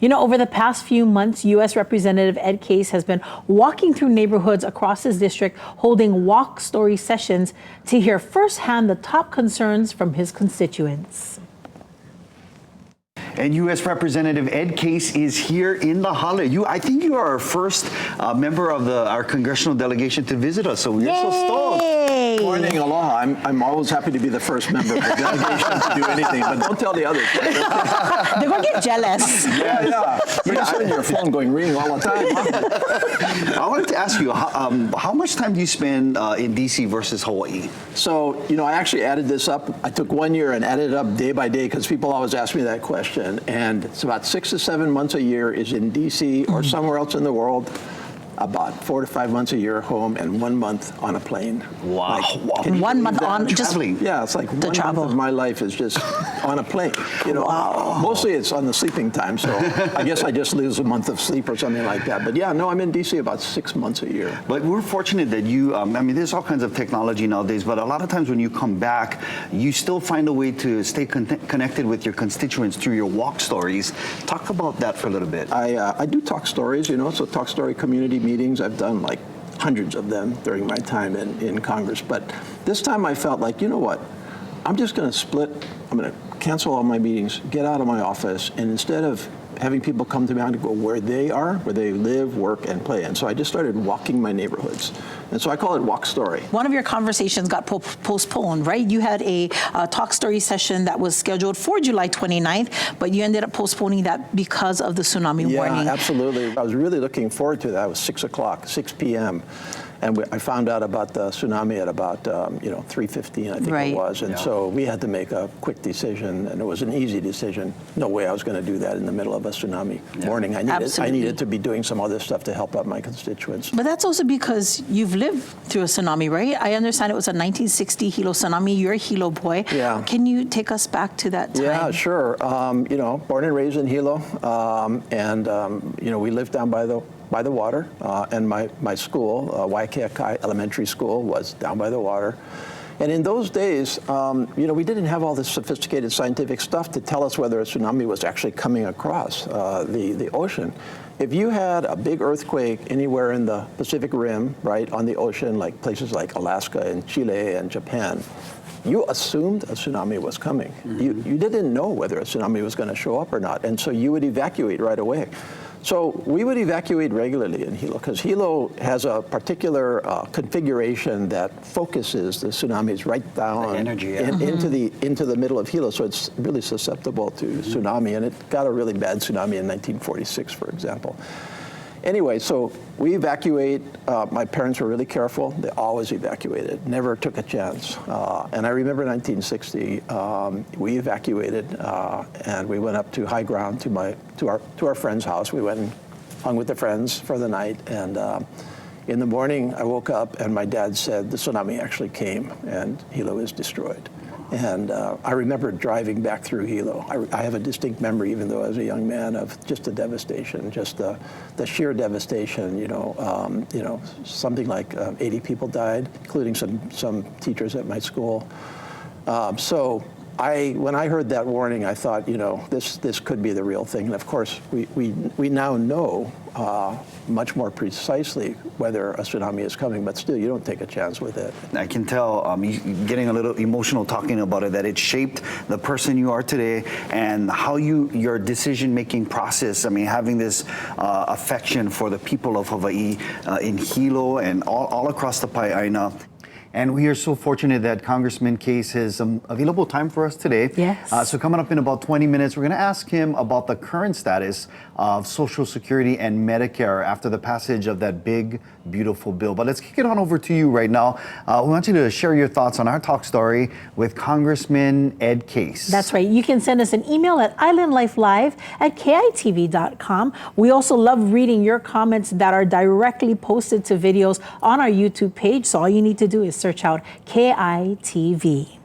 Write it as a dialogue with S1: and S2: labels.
S1: You know, over the past few months, U.S. Representative Ed Case has been walking through neighborhoods across his district, holding walk story sessions to hear firsthand the top concerns from his constituents.
S2: And U.S. Representative Ed Case is here in the Hilo. I think you are our first member of our congressional delegation to visit us, so we're so stoked.
S3: Morning, aloha. I'm always happy to be the first member of the delegation to do anything, but don't tell the others.
S1: They're going to get jealous.
S3: Yeah. You're just on your phone going ring all the time. Huh?
S2: I wanted to ask you, how much time do you spend in D.C. versus Hawaii?
S3: So, I actually added this up. I took 1 year and added it up day by day because people always ask me that question. And it's about 6 to 7 months a year is in D.C. or somewhere else in the world. About 4 to 5 months a year home and 1 month on a plane.
S2: Wow.
S1: And 1 month on
S2: traveling.
S3: Yeah, it's like
S1: the
S3: 1
S1: travel.
S3: month of my life is just on a plane.
S1: Wow.
S3: Mostly it's on the sleeping time, so I guess I just lose a month of sleep or something like that. But yeah, no, I'm in D.C. about 6 months a year.
S2: But we're fortunate that you, there's all kinds of technology nowadays, but a lot of times when you come back, you still find a way to stay connected with your constituents through your walk stories. Talk about that for a little bit.
S3: I do talk stories, so talk story community meetings. I've done like hundreds of them during my time in Congress. But this time I felt like, you know what? I'm just going to split. I'm going to cancel all my meetings, get out of my office, and instead of having people come to me, I'm going to go where they are, where they live, work, and play. And so I just started walking my neighborhoods. And so I call it Walk Story.
S1: One of your conversations got postponed, right? You had a talk story session that was scheduled for July 29th, but you ended up postponing that because of the tsunami warning.
S3: Yeah, absolutely. I was really looking forward to that. It was 6 o'clock, 6 p.m. And I found out about the tsunami at about 3:15, I think it was. And so we had to make a quick decision, and it was an easy decision. No way I was going to do that in the middle of a tsunami warning. I needed to be doing some other stuff to help out my constituents.
S1: But that's also because you've lived through a tsunami, right? I understand it was a 1960 Hilo Tsunami. You're a Hilo boy.
S3: Yeah.
S1: Can you take us back to that time?
S3: Yeah, sure. Born and raised in Hilo, we lived down by the water, and my school, Waikeakai Elementary School, was down by the water. And in those days, we didn't have all this sophisticated scientific stuff to tell us whether a tsunami was actually coming across the ocean. If you had a big earthquake anywhere in the Pacific Rim, right, on the ocean, like places like Alaska and Chile and Japan, you assumed a tsunami was coming. Mm-hmm. You didn't know whether a tsunami was going to show up or not, and so you would evacuate right away. So we would evacuate regularly in Hilo because Hilo has a particular configuration that focuses the tsunamis right down into the middle of Hilo. So it's really susceptible to tsunami, and it got a really bad tsunami in 1946, for example. Anyway, so we evacuate. My parents were really careful. They always evacuated, never took a chance. And I remember 1960, we evacuated, and we went up to high ground to our friend's house. We went and hung with the friends for the night. And in the morning, I woke up, and my dad said the tsunami actually came, and Hilo is destroyed. And I remember driving back through Hilo. I have a distinct memory, even though I was a young man, of just the devastation, just the sheer devastation. Something like 80 people died, including some teachers at my school. So when I heard that warning, I thought, this could be the real thing. And of course, we now know much more precisely whether a tsunami is coming, but still, you don't take a chance with it.
S2: I can tell, getting a little emotional talking about it, that it shaped the person you are today and how your decision-making process, having this affection for the people of Hawaii in Hilo and all across the Pai'aina. And we are so fortunate that Congressman Case has available time for us today.
S1: Yes.
S2: So coming up in about 20 minutes, we're going to ask him about the current status of Social Security and Medicare after the passage of that big, beautiful bill. But let's kick it on over to you right now. We want you to share your thoughts on our talk story with Congressman Ed Case.
S1: That's right. You can send us an email at islandlifelive@kitv.com. We also love reading your comments that are directly posted to videos on our YouTube page. So all you need to do is search out KITV.